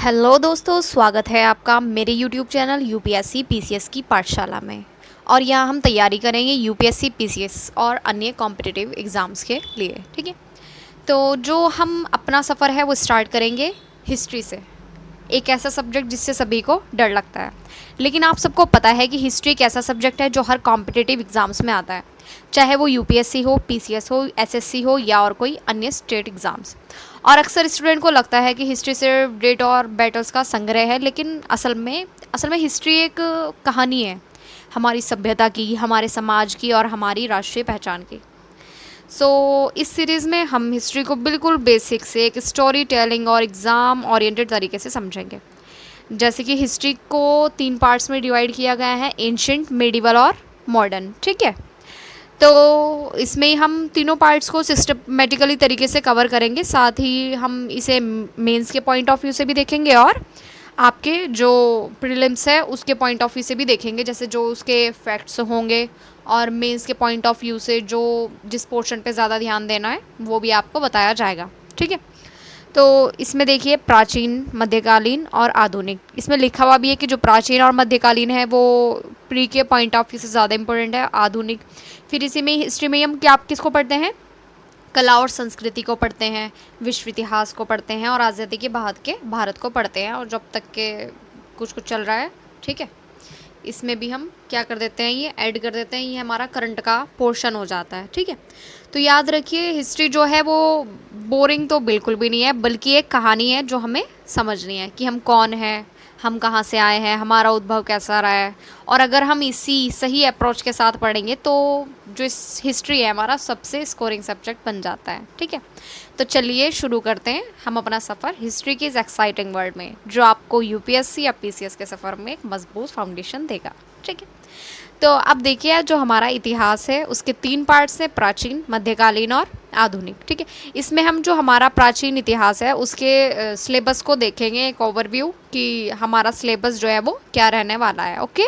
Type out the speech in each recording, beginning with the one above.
Hello दोस्तों, स्वागत है आपका मेरे यूट्यूब चैनल यूपीएससी पीसीएस की पाठशाला में। और यहाँ हम तैयारी करेंगे यूपीएससी पीसीएस और अन्य कॉम्पिटिटिव एग्ज़ाम्स के लिए। ठीक है, तो जो हम अपना सफ़र है वो स्टार्ट करेंगे हिस्ट्री से। एक ऐसा सब्जेक्ट जिससे सभी को डर लगता है, लेकिन आप सबको पता है कि हिस्ट्री एक ऐसा सब्जेक्ट है जो हर कॉम्पिटिटिव एग्ज़ाम्स में आता है, चाहे वो यूपीएससी हो, पीसीएस हो, एसएससी हो या और कोई अन्य स्टेट एग्ज़ाम्स। और अक्सर स्टूडेंट को लगता है कि हिस्ट्री सिर्फ डेट और बैटल्स का संग्रह है, लेकिन असल में हिस्ट्री एक कहानी है, हमारी सभ्यता की, हमारे समाज की और हमारी राष्ट्रीय पहचान की। इस सीरीज़ में हम हिस्ट्री को बिल्कुल बेसिक से एक स्टोरी टेलिंग और एग्ज़ाम ओरिएंटेड तरीके से समझेंगे। जैसे कि हिस्ट्री को 3 पार्ट्स में डिवाइड किया गया है, एंशिएंट, मेडिवल और मॉडर्न। ठीक है, तो इसमें हम तीनों पार्ट्स को सिस्टमेटिकली तरीके से कवर करेंगे। साथ ही हम इसे मेंस के पॉइंट ऑफ व्यू से भी देखेंगे और आपके जो प्रीलिम्स है उसके पॉइंट ऑफ व्यू से भी देखेंगे, जैसे जो उसके फैक्ट्स होंगे, और मेंस के पॉइंट ऑफ व्यू से जो जिस पोर्शन पे ज़्यादा ध्यान देना है वो भी आपको बताया जाएगा। ठीक है, तो इसमें देखिए प्राचीन, मध्यकालीन और आधुनिक। इसमें लिखा हुआ भी है कि जो प्राचीन और मध्यकालीन है वो प्री के पॉइंट ऑफ व्यू से ज़्यादा इंपॉर्टेंट है, आधुनिक। फिर इसी में हिस्ट्री में हम क्या किसको पढ़ते हैं, कला और संस्कृति को पढ़ते हैं, विश्व इतिहास को पढ़ते हैं और आज़ादी के बाद के भारत को पढ़ते हैं, और जब तक के कुछ कुछ चल रहा है। ठीक है, इसमें भी हम क्या कर देते हैं, ये ऐड कर देते हैं, ये हमारा करंट का पोर्शन हो जाता है। ठीक है, तो याद रखिए हिस्ट्री जो है वो बोरिंग तो बिल्कुल भी नहीं है, बल्कि एक कहानी है जो हमें समझनी है कि हम कौन हैं, हम कहाँ से आए हैं, हमारा उद्भव कैसा रहा है। और अगर हम इसी सही अप्रोच के साथ पढ़ेंगे तो जो इस हिस्ट्री है हमारा सबसे स्कोरिंग सब्जेक्ट बन जाता है। ठीक है, तो चलिए शुरू करते हैं हम अपना सफ़र हिस्ट्री की इस एक्साइटिंग वर्ल्ड में, जो आपको यूपीएससी या पीसीएस के सफ़र में एक मजबूत फाउंडेशन देगा। ठीक है, तो अब देखिए जो हमारा इतिहास है उसके 3 पार्ट्स हैं, प्राचीन, मध्यकालीन और आधुनिक। ठीक है, इसमें हम जो हमारा प्राचीन इतिहास है उसके सिलेबस को देखेंगे, एक ओवरव्यू कि हमारा सिलेबस जो है वो क्या रहने वाला है। ओके,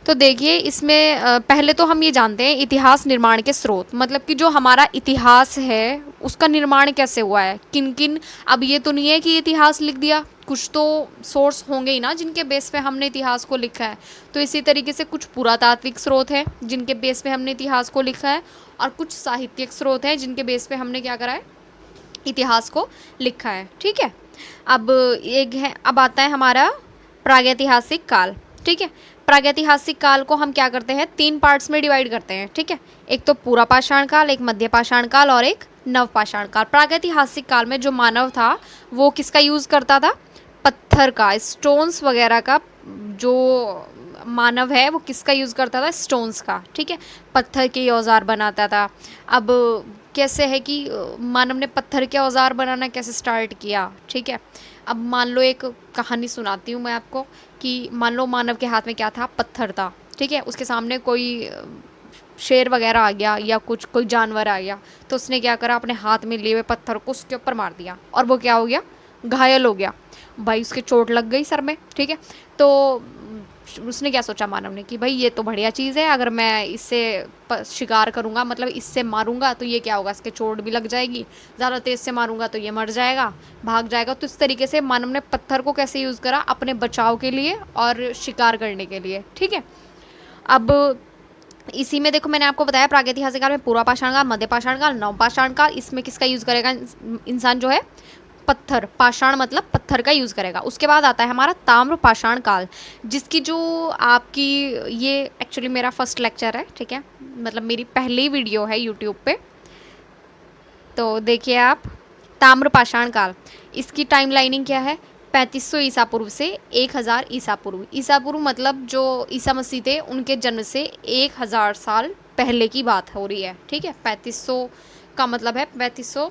तो देखिए इसमें पहले तो हम ये जानते हैं इतिहास निर्माण के स्रोत, मतलब कि जो हमारा इतिहास है उसका निर्माण कैसे हुआ है, किन किन। अब ये तो नहीं है कि इतिहास लिख दिया, कुछ तो सोर्स होंगे ही ना जिनके बेस पे हमने इतिहास को लिखा है। तो इसी तरीके से कुछ पुरातात्विक स्रोत हैं जिनके बेस पे हमने इतिहास को लिखा है, और कुछ साहित्यिक स्रोत हैं जिनके बेस पे हमने क्या करा है, इतिहास को लिखा है। ठीक है, अब आता है हमारा प्रागैतिहासिक काल। ठीक है, प्रागैतिहासिक काल को हम क्या करते हैं, 3 पार्ट्स में डिवाइड करते हैं। ठीक है, एक तो पूरा पाषाण काल, एक मध्य पाषाण काल और एक नवपाषाण काल। प्रागैतिहासिक काल में जो मानव था वो किसका यूज़ करता था, पत्थर का, स्टोन्स वगैरह का। जो मानव है वो किसका यूज़ करता था, स्टोन्स का। ठीक है, पत्थर के औजार बनाता था। अब कैसे है कि मानव ने पत्थर के औजार बनाना कैसे स्टार्ट किया। ठीक है, अब मान लो एक कहानी सुनाती हूँ मैं आपको कि मान लो मानव के हाथ में क्या था, पत्थर था। ठीक है, उसके सामने कोई शेर वगैरह आ गया या कुछ कोई जानवर आ गया, तो उसने क्या करा, अपने हाथ में लिए हुए पत्थर को उसके ऊपर मार दिया और वो क्या हो गया, घायल हो गया भाई, उसके चोट लग गई सर में। ठीक है, तो उसने क्या सोचा मानव ने कि भाई ये तो बढ़िया चीज़ है, अगर मैं इससे शिकार करूँगा, मतलब इससे मारूंगा तो ये क्या होगा, इसके चोट भी लग जाएगी, ज़्यादा तेज़ से मारूंगा तो ये मर जाएगा, भाग जाएगा। तो इस तरीके से मानव ने पत्थर को कैसे यूज़ करा, अपने बचाव के लिए और शिकार करने के लिए। ठीक है, अब इसी में देखो मैंने आपको बताया प्रागैतिहासिक काल में पूर्व पाषाण काल, मध्य पाषाण काल, नवपाषाण काल। इसमें किसका यूज़ करेगा इंसान जो है, पत्थर, पाषाण मतलब पत्थर का यूज़ करेगा। उसके बाद आता है हमारा ताम्र पाषाण काल, जिसकी जो आपकी, ये एक्चुअली मेरा फर्स्ट लेक्चर है। ठीक है, मतलब मेरी पहली वीडियो है यूट्यूब पे, तो देखिए आप, ताम्र पाषाण काल, इसकी टाइम लाइनिंग क्या है, 3500 ईसा पूर्व से 1000 ईसा पूर्व। ईसा पूर्व मतलब जो ईसा मसीह थे उनके जन्म से 1000 साल पहले की बात हो रही है। ठीक है, 3500 का मतलब है 3500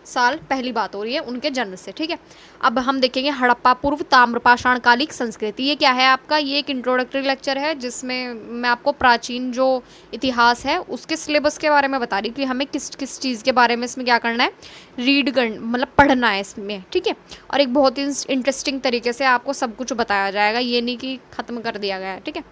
साल पहली बात हो रही है उनके जन्म से। ठीक है, अब हम देखेंगे हड़प्पा पूर्व ताम्रपाषाण कालिक संस्कृति। ये क्या है आपका, ये एक इंट्रोडक्टरी लेक्चर है जिसमें मैं आपको प्राचीन जो इतिहास है उसके सिलेबस के बारे में बता रही हूँ कि हमें किस किस चीज़ के बारे में इसमें क्या करना है, रीड कर मतलब पढ़ना है इसमें। ठीक है, और एक बहुत ही इंटरेस्टिंग तरीके से आपको सब कुछ बताया जाएगा, ये नहीं कि ख़त्म कर दिया गया है। ठीक है,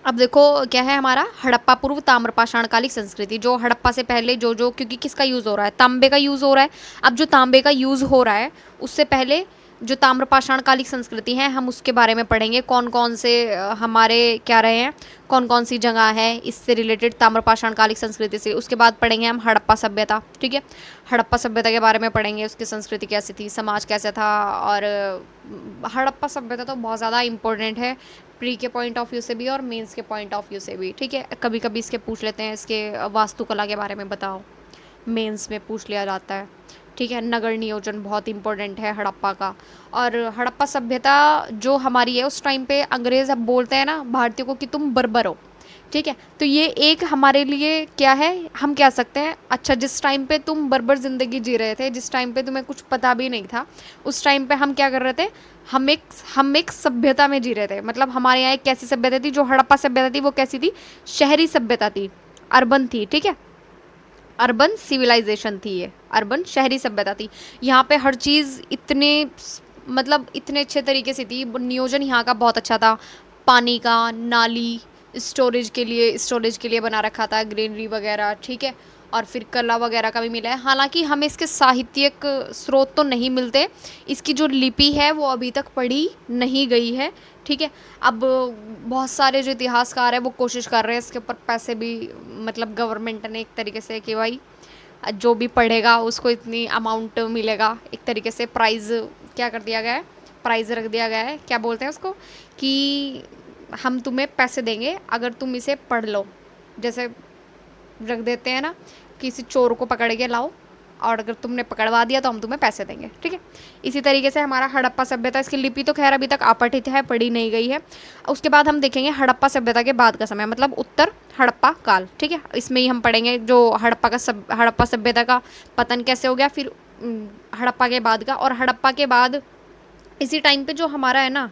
अब देखो क्या है हमारा हड़प्पा पूर्व ताम्रपाषाणकालिक संस्कृति। जो हड़प्पा से पहले जो क्योंकि किसका यूज़ हो रहा है, तांबे का यूज़ हो रहा है। अब जो तांबे का यूज़ हो रहा है उससे पहले जो ताम्रपाषाणकालिक संस्कृति है हम उसके बारे में पढ़ेंगे। कौन कौन से हमारे क्या रहे हैं, कौन कौन सी जगह है इससे रिलेटेड ताम्रपाषाणकालिक संस्कृति से। उसके बाद पढ़ेंगे हम हड़प्पा सभ्यता। ठीक है, हड़प्पा सभ्यता के बारे में पढ़ेंगे, उसकी संस्कृति कैसी थी, समाज कैसा था। और हड़प्पा सभ्यता तो बहुत ज़्यादा इंपॉर्टेंट है प्री के पॉइंट ऑफ व्यू से भी और मेंस के पॉइंट ऑफ व्यू से भी। ठीक है, कभी कभी इसके पूछ लेते हैं, इसके वास्तुकला के बारे में बताओ, मेंस में पूछ लिया जाता है। ठीक है, नगर नियोजन बहुत इंपॉर्टेंट है हड़प्पा का। और हड़प्पा सभ्यता जो हमारी है उस टाइम पे अंग्रेज़ अब बोलते हैं ना भारतीयों को कि तुम बर्बर हो। ठीक है, तो ये एक हमारे लिए क्या है, हम कह सकते हैं अच्छा जिस टाइम पे तुम बर्बर ज़िंदगी जी रहे थे, जिस टाइम पे तुम्हें कुछ पता भी नहीं था, उस टाइम पे हम क्या कर रहे थे, हम एक सभ्यता में जी रहे थे। मतलब हमारे यहाँ एक कैसी सभ्यता थी, जो हड़प्पा सभ्यता थी वो कैसी थी, शहरी सभ्यता थी, अर्बन थी। ठीक है, अर्बन सिविलाइजेशन थी, ये अर्बन शहरी सभ्यता थी। यहाँ पे हर चीज़ इतने मतलब इतने अच्छे तरीके से थी, नियोजन यहाँ का बहुत अच्छा था। पानी का नाली स्टोरेज के लिए बना रखा था, ग्रीनरी वगैरह। ठीक है, और फिर कला वगैरह का भी मिला है। हालांकि हमें इसके साहित्यिक स्रोत तो नहीं मिलते, इसकी जो लिपि है वो अभी तक पढ़ी नहीं गई है। ठीक है, अब बहुत सारे जो इतिहासकार हैं वो कोशिश कर रहे हैं इसके ऊपर पैसे भी, मतलब गवर्नमेंट ने एक तरीके से कि भाई जो भी पढ़ेगा उसको इतनी अमाउंट मिलेगा, एक तरीके से प्राइज़ क्या कर दिया गया है, प्राइज़ रख दिया गया है, क्या बोलते हैं उसको, कि हम तुम्हें पैसे देंगे अगर तुम इसे पढ़ लो। जैसे रख देते हैं ना, किसी चोर को पकड़ के लाओ और अगर तुमने पकड़वा दिया तो हम तुम्हें पैसे देंगे। ठीक है, इसी तरीके से हमारा हड़प्पा सभ्यता, इसकी लिपि तो खैर अभी तक अपठित है, पढ़ी नहीं गई है। उसके बाद हम देखेंगे हड़प्पा सभ्यता के बाद का समय, मतलब उत्तर हड़प्पा काल। ठीक है, इसमें ही हम पढ़ेंगे जो हड़प्पा सभ्यता का पतन कैसे हो गया, फिर हड़प्पा के बाद का। और हड़प्पा के बाद इसी टाइम पे जो हमारा है ना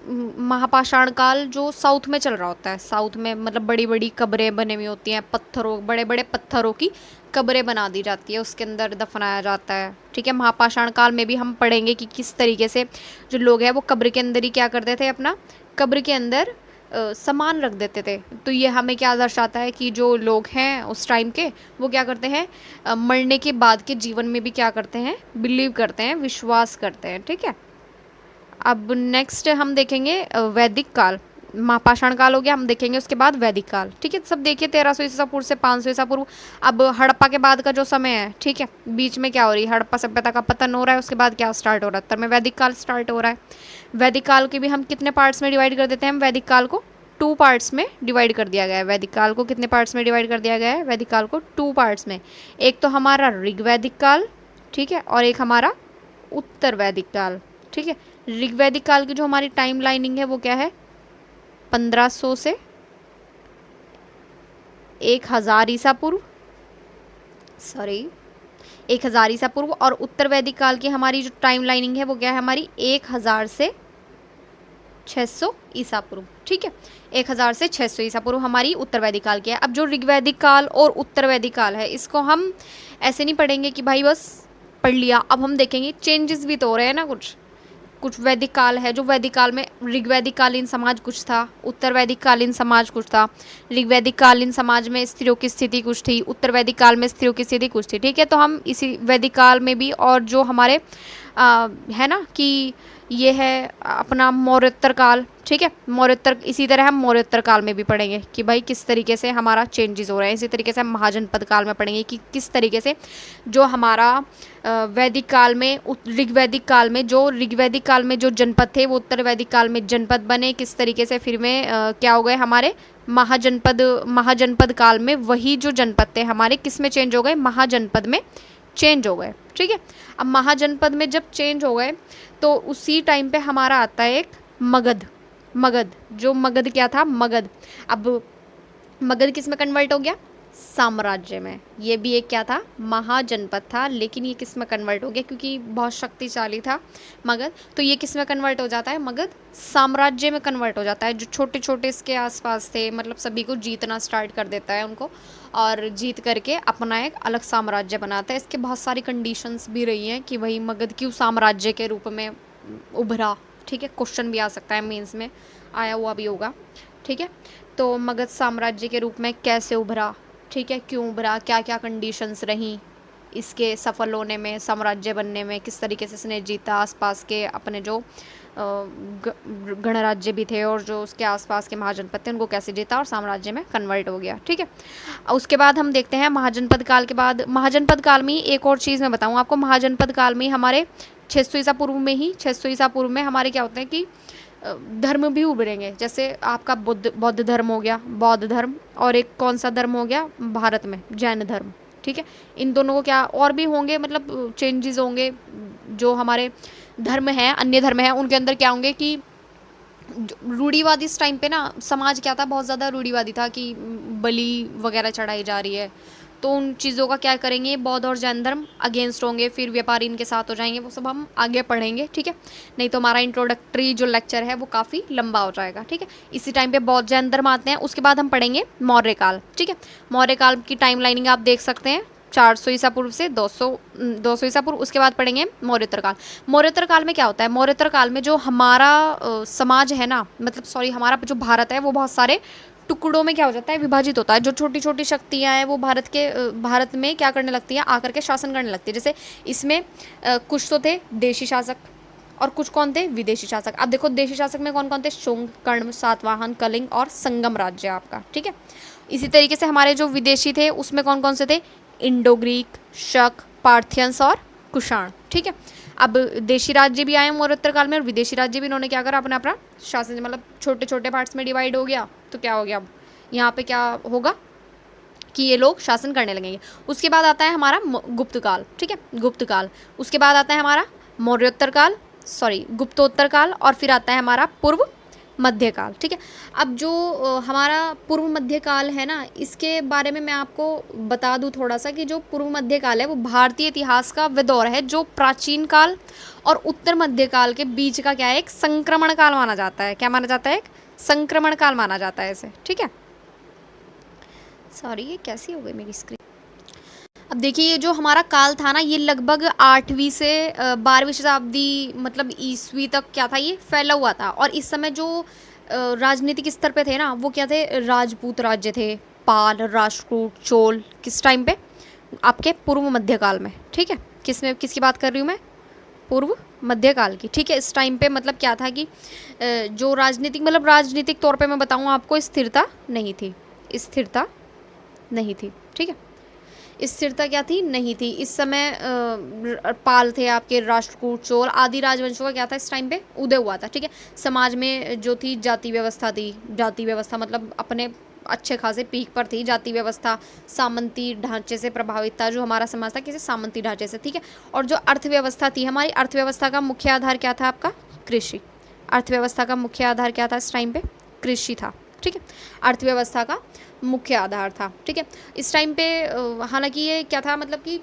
महापाषाण काल, जो साउथ में चल रहा होता है। साउथ में मतलब बड़ी बड़ी कब्रें बनी हुई होती हैं, बड़े बड़े पत्थरों की कब्रें बना दी जाती है, उसके अंदर दफनाया जाता है। ठीक है, महापाषाण काल में भी हम पढ़ेंगे कि किस तरीके से जो लोग हैं वो कब्र के अंदर ही क्या करते थे, अपना कब्र के अंदर सामान रख देते थे। तो ये हमें क्या दर्शाता है कि जो लोग हैं उस टाइम के वो क्या करते हैं, मरने के बाद के जीवन में भी क्या करते हैं, बिलीव करते हैं, विश्वास करते हैं। ठीक है, अब नेक्स्ट हम देखेंगे वैदिक काल। महापाषाण काल हो गया, हम देखेंगे उसके बाद वैदिक काल। ठीक है, सब देखिए 1300 ईसा पूर्व से 500 ईसा पूर्व। अब हड़प्पा के बाद का जो समय है, ठीक है, बीच में क्या हो रही है, हड़प्पा सभ्यता का पतन हो रहा है, उसके बाद क्या स्टार्ट हो रहा है, उत्तर में वैदिक काल स्टार्ट हो रहा है। वैदिक काल के भी हम कितने पार्ट्स में डिवाइड कर देते हैं, वैदिक काल को 2 पार्ट्स में डिवाइड कर दिया गया है। वैदिक काल को कितने पार्ट्स में डिवाइड कर दिया गया है, वैदिक काल को 2 पार्ट्स में। एक तो हमारा ऋग्वैदिक काल, ठीक है, और एक हमारा उत्तर वैदिक काल। ठीक है, ऋग्वैदिक काल की जो हमारी टाइम लाइनिंग है वो क्या है, 1500 से 1000 ईसा पूर्व, सॉरी 1000 ईसा पूर्व। और उत्तर वैदिक काल की हमारी जो टाइम लाइनिंग है वो क्या है, हमारी 1000 से 600 ईसा पूर्व। ठीक है, 1000 से 600 ईसा पूर्व हमारी उत्तर वैदिक काल की है। अब जो ऋग्वैदिक काल और उत्तर वैदिक काल है इसको हम ऐसे नहीं पढ़ेंगे कि भाई बस पढ़ लिया। अब हम देखेंगे चेंजेस भी तो हो रहे हैं ना, कुछ वैदिक काल है जो वैदिक काल में ऋग्वैदिक कालीन समाज कुछ था, उत्तर वैदिक कालीन समाज कुछ था। ऋग्वैदिक कालीन समाज में स्त्रियों की स्थिति कुछ थी, उत्तर वैदिक काल में स्त्रियों की स्थिति कुछ थी। ठीक है, तो हम इसी वैदिक काल में भी, और जो हमारे है ना कि ये है अपना मौर्योत्तर काल। ठीक है, मौर्योत्तर, इसी तरह हम मौर्योत्तर काल में भी पढ़ेंगे कि भाई किस तरीके से हमारा चेंजेस हो रहे हैं। इसी तरीके से हम महाजनपद काल में पढ़ेंगे कि किस तरीके से जो हमारा वैदिक काल में, ऋग्वैदिक काल में जो जनपद थे वो उत्तर वैदिक काल में जनपद बने, किस तरीके से फिर में क्या हो गए हमारे महाजनपद काल में वही जो जनपद थे हमारे किस में चेंज हो गए, महाजनपद में चेंज हो गए। ठीक है, अब महाजनपद में जब चेंज हो गए तो उसी टाइम पे हमारा आता है एक मगध क्या था, मगध। अब मगध किस में कन्वर्ट हो गया, साम्राज्य में। ये भी एक क्या था, महाजनपद था, लेकिन ये किस में कन्वर्ट हो गया, क्योंकि बहुत शक्तिशाली था मगध, तो ये किस में कन्वर्ट हो जाता है, मगध साम्राज्य में कन्वर्ट हो जाता है। जो छोटे छोटे इसके आसपास थे, मतलब सभी को जीतना स्टार्ट कर देता है उनको, और जीत करके अपना एक अलग साम्राज्य बनाता है। इसके बहुत सारी कंडीशंस भी रही हैं कि भाई मगध क्यों साम्राज्य के रूप में उभरा। ठीक है, क्वेश्चन भी आ सकता है, मेंस में आया हुआ भी होगा। ठीक है। तो मगध साम्राज्य के रूप में कैसे उभरा, ठीक है, क्यों उभरा, क्या क्या कंडीशंस रहीं इसके सफल होने में, साम्राज्य बनने में, किस तरीके से इसने जीता, आसपास के अपने जो गणराज्य भी थे और जो उसके आसपास के महाजनपद थे उनको कैसे जीता और साम्राज्य में कन्वर्ट हो गया, ठीक है। उसके बाद हम देखते हैं महाजनपद काल के बाद, महाजनपद काल में एक और चीज़ मैं बताऊँ आपको, महाजनपद काल में हमारे 600 ईसा पूर्व में ही, 600 ईसा पूर्व में हमारे क्या होते हैं कि धर्म भी उभरेंगे। जैसे आपका बौद्ध धर्म हो गया, बौद्ध धर्म, और एक कौन सा धर्म हो गया भारत में, जैन धर्म, ठीक है। इन दोनों को क्या और भी होंगे, मतलब चेंजेस होंगे, जो हमारे धर्म हैं, अन्य धर्म हैं, उनके अंदर क्या होंगे कि रूढ़िवादी, इस टाइम पे ना समाज क्या था, बहुत ज़्यादा रूढ़िवादी था कि बलि वगैरह चढ़ाई जा रही है, तो उन चीज़ों का क्या करेंगे, बौद्ध और जैन धर्म अगेंस्ट होंगे, फिर व्यापारी इनके साथ हो जाएंगे, वो सब हम आगे पढ़ेंगे, ठीक है। नहीं तो हमारा इंट्रोडक्टरी जो लेक्चर है वो काफ़ी लंबा हो जाएगा, ठीक है। इसी टाइम पे बौद्ध जैन धर्म आते हैं। उसके बाद हम पढ़ेंगे मौर्य काल, ठीक है। मौर्य काल की टाइम लाइनिंग आप देख सकते हैं, 400 ईसा पूर्व से 200 ईसा पूर्व। उसके बाद पढ़ेंगे मौर्योत्तर काल। मौर्योत्तर काल में क्या होता है, मौर्योत्तर काल में जो हमारा समाज है ना, मतलब सॉरी, हमारा जो भारत है वो बहुत सारे टुकड़ों में क्या हो जाता है, विभाजित होता है। जो छोटी छोटी शक्तियाँ हैं वो भारत में क्या करने लगती हैं, आकर के शासन करने लगती है। जैसे इसमें कुछ तो थे देशी शासक और कुछ कौन थे, विदेशी शासक। अब देखो देशी शासक में कौन कौन थे, शुंग, कर्ण, सातवाहन, कलिंग और संगम राज्य आपका, ठीक है। इसी तरीके से हमारे जो विदेशी थे उसमें कौन कौन से थे, इंडो ग्रीक, शक, पार्थियंस और कुषाण, ठीक है। अब देशी राज्य भी आए मौर्योत्तर काल में और विदेशी राज्य भी इन्होंने क्या करा, अपना अपना शासन, मतलब छोटे छोटे पार्ट्स में डिवाइड हो गया। तो क्या हो गया, अब यहाँ पे क्या होगा कि ये लोग शासन करने लगेंगे। उसके बाद आता है हमारा गुप्त काल, ठीक है, गुप्त काल। उसके बाद आता है हमारा मौर्योत्तर काल, सॉरी गुप्तोत्तर काल, और फिर आता है हमारा पूर्व मध्यकाल, ठीक है। अब जो हमारा पूर्व मध्यकाल है ना, इसके बारे में मैं आपको बता दूं थोड़ा सा कि जो पूर्व मध्यकाल है वो भारतीय इतिहास का वह दौर है जो प्राचीन काल और उत्तर मध्यकाल के बीच का क्या है, एक संक्रमण काल माना जाता है। क्या माना जाता है, एक संक्रमण काल माना जाता है इसे, ठीक है। सॉरी, ये कैसी हो गई मेरी स्क्रीन। अब देखिए ये जो हमारा काल था ना, ये लगभग 8वीं से 12वीं शताब्दी, मतलब ईस्वी तक क्या था, ये फैला हुआ था। और इस समय जो राजनीतिक स्तर पे थे ना, वो क्या थे, राजपूत राज्य थे, पाल, राष्ट्रकूट, चोल। किस टाइम पे, आपके पूर्व मध्यकाल में, ठीक है। किसकी बात कर रही हूँ मैं, पूर्व मध्यकाल की, ठीक है। इस टाइम पे मतलब क्या था कि जो राजनीतिक, मतलब राजनीतिक तौर पे मैं बताऊँ आपको, स्थिरता नहीं थी, स्थिरता नहीं थी, ठीक है। स्थिरता क्या थी, नहीं थी। इस समय पाल थे आपके, राष्ट्रकूट, चोल आदि राजवंशों का क्या था, इस टाइम पे उदय हुआ था, ठीक है। समाज में जो थी जाति व्यवस्था थी, जाति व्यवस्था मतलब अपने अच्छे खासे पीक पर थी जाति व्यवस्था, सामंती ढांचे से प्रभावित था जो हमारा समाज था, किसी सामंती ढांचे से, ठीक है। और जो अर्थव्यवस्था थी, हमारी अर्थव्यवस्था का मुख्य आधार क्या था आपका, कृषि। अर्थव्यवस्था का मुख्य आधार क्या था इस टाइम पे, कृषि था, ठीक है। अर्थव्यवस्था का मुख्य आधार था, ठीक है। इस टाइम पे हालांकि ये क्या था, मतलब कि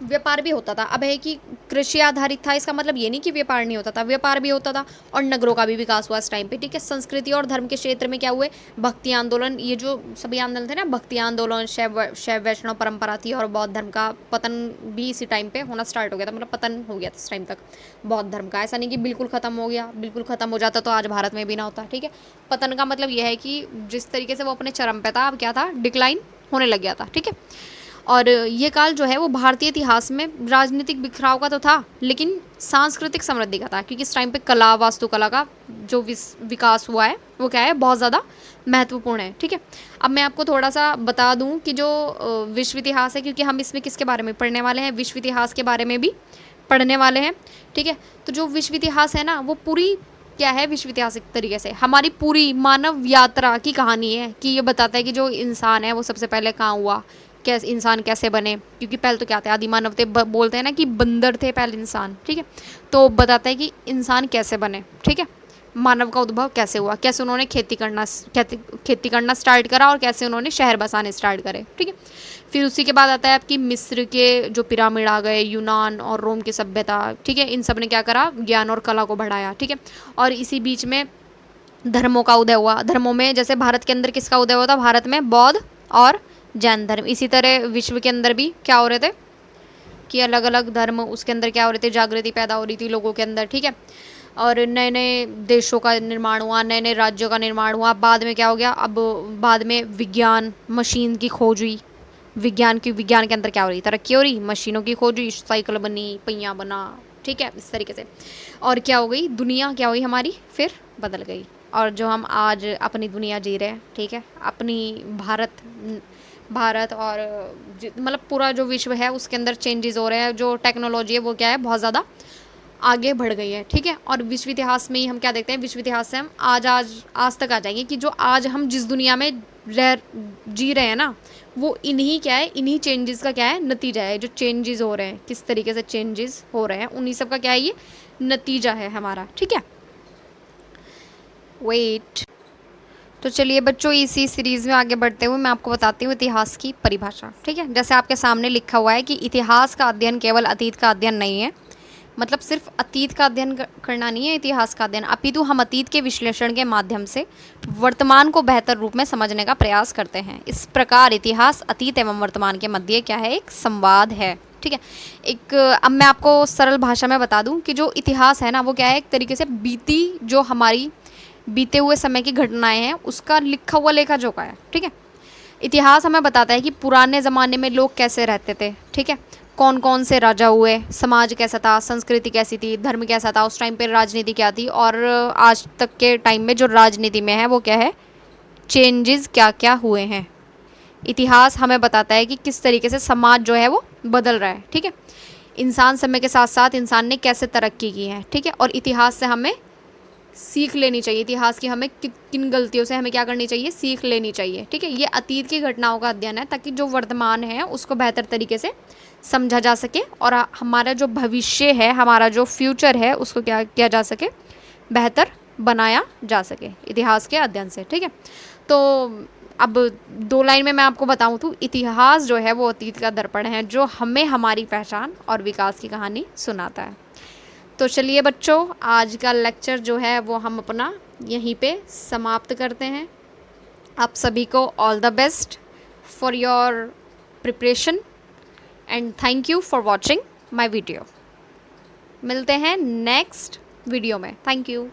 व्यापार भी होता था। अब है कि कृषि आधारित था, इसका मतलब ये नहीं कि व्यापार नहीं होता था, व्यापार भी होता था और नगरों का भी विकास हुआ इस टाइम पे, ठीक है। संस्कृति और धर्म के क्षेत्र में क्या हुए, भक्ति आंदोलन, ये जो सभी आंदोलन थे ना, भक्ति आंदोलन, शैव वैष्णव परंपरा थी, और बौद्ध धर्म का पतन भी इसी टाइम पे होना स्टार्ट हो गया था, मतलब पतन हो गया था इस टाइम तक बौद्ध धर्म का। ऐसा नहीं कि बिल्कुल ख़त्म हो गया, बिल्कुल ख़त्म हो जाता तो आज भारत में भी ना होता, ठीक है। पतन का मतलब यह है कि जिस तरीके से वो अपने चरम पे था, अब क्या था, डिक्लाइन होने लग गया था, ठीक है। और ये काल जो है वो भारतीय इतिहास में राजनीतिक बिखराव का तो था, लेकिन सांस्कृतिक समृद्धि का था, क्योंकि इस टाइम पे कला, वास्तुकला का जो विकास हुआ है वो क्या है, बहुत ज़्यादा महत्वपूर्ण है, ठीक है। अब मैं आपको थोड़ा सा बता दूं कि जो विश्व इतिहास है, क्योंकि हम इसमें किसके बारे में पढ़ने वाले हैं, विश्व इतिहास के बारे में भी पढ़ने वाले हैं, ठीक है। तो जो विश्व इतिहास है ना, वो पूरी क्या है, विश्व इतिहास एक तरीके से हमारी पूरी मानव यात्रा की कहानी है, कि ये बताता है कि जो इंसान है वो सबसे पहले कहाँ हुआ, कैसे इंसान कैसे बने, क्योंकि पहले तो क्या थे, आदि मानव थे, बोलते हैं ना कि बंदर थे पहले इंसान, ठीक है। तो बताता है कि इंसान कैसे बने, ठीक है, मानव का उद्भव कैसे हुआ, कैसे उन्होंने खेती करना स्टार्ट करा और कैसे उन्होंने शहर बसाने स्टार्ट करे, ठीक है। फिर उसी के बाद आता है आपकी मिस्र के जो पिरामिड आ गए, यूनान और रोम की सभ्यता, ठीक है। इन सब ने क्या करा, ज्ञान और कला को बढ़ाया, ठीक है। और इसी बीच में धर्मों का उदय हुआ। धर्मों में जैसे भारत के अंदर किसका उदय हुआ था, भारत में बौद्ध और जैन धर्म। इसी तरह विश्व के अंदर भी क्या हो रहे थे कि अलग अलग धर्म, उसके अंदर क्या हो रहे थे, जागृति पैदा हो रही थी लोगों के अंदर, ठीक है। और नए नए देशों का निर्माण हुआ, नए नए राज्यों का निर्माण हुआ। बाद में क्या हो गया, अब बाद में विज्ञान, मशीन की खोज हुई। विज्ञान के अंदर क्या हो रही, तरक्की हो रही, मशीनों की खोज हुई, साइकिल बनी, पहिया बना, ठीक है, इस तरीके से। और क्या हो गई, दुनिया क्या हुई हमारी फिर बदल गई। और जो हम आज अपनी दुनिया जी रहे हैं, ठीक है, अपनी भारत और मतलब पूरा जो विश्व है उसके अंदर चेंजेस हो रहे हैं। जो टेक्नोलॉजी है वो क्या है, बहुत ज़्यादा आगे बढ़ गई है, ठीक है। और विश्व इतिहास में ही हम क्या देखते हैं, विश्व इतिहास से हम आज तक आ जाएंगे कि जो आज हम जिस दुनिया में जी रहे हैं ना, वो इन्हीं क्या है, इन्हीं चेंजेस का क्या है, नतीजा है। जो चेंजेस हो रहे हैं, किस तरीके से चेंजेस हो रहे हैं, उन्हीं सब का क्या है, ये नतीजा है हमारा, ठीक है। वेट, तो चलिए बच्चों, इसी सीरीज़ में आगे बढ़ते हुए मैं आपको बताती हूँ इतिहास की परिभाषा, ठीक है। जैसे आपके सामने लिखा हुआ है कि इतिहास का अध्ययन केवल अतीत का अध्ययन नहीं है, मतलब सिर्फ अतीत का अध्ययन करना नहीं है इतिहास का अध्ययन, अपितु हम अतीत के विश्लेषण के माध्यम से वर्तमान को बेहतर रूप में समझने का प्रयास करते हैं। इस प्रकार इतिहास अतीत एवं वर्तमान के मध्य क्या है, एक संवाद है, ठीक है। अब मैं आपको सरल भाषा में बता दूं कि जो इतिहास है ना, वो क्या है, एक तरीके से जो हमारी बीते हुए समय की घटनाएं हैं उसका लिखा हुआ लेखा जोखा है, ठीक है। इतिहास हमें बताता है कि पुराने ज़माने में लोग कैसे रहते थे, ठीक है, कौन कौन से राजा हुए, समाज कैसा था, संस्कृति कैसी थी, धर्म कैसा था, उस टाइम पे राजनीति क्या थी, और आज तक के टाइम में जो राजनीति में है वो क्या है, चेंजेस क्या क्या हुए हैं। इतिहास हमें बताता है कि किस तरीके से समाज जो है वो बदल रहा है, ठीक है। इंसान समय के साथ साथ इंसान ने कैसे तरक्की की है, ठीक है। और इतिहास से हमें सीख लेनी चाहिए, इतिहास की हमें किन गलतियों से हमें क्या करनी चाहिए, सीख लेनी चाहिए, ठीक है। ये अतीत की घटनाओं का अध्ययन है ताकि जो वर्तमान है उसको बेहतर तरीके से समझा जा सके और हमारा जो भविष्य है, हमारा जो फ्यूचर है, उसको क्या किया जा सके, बेहतर बनाया जा सके इतिहास के अध्ययन से, ठीक है। तो अब 2 लाइन में मैं आपको बताऊं तो इतिहास जो है वो अतीत का दर्पण है जो हमें हमारी पहचान और विकास की कहानी सुनाता है। तो चलिए बच्चों, आज का लेक्चर जो है वो हम अपना यहीं पे समाप्त करते हैं। आप सभी को all the best for your preparation and thank you for watching my video. मिलते हैं नेक्स्ट वीडियो में। Thank you.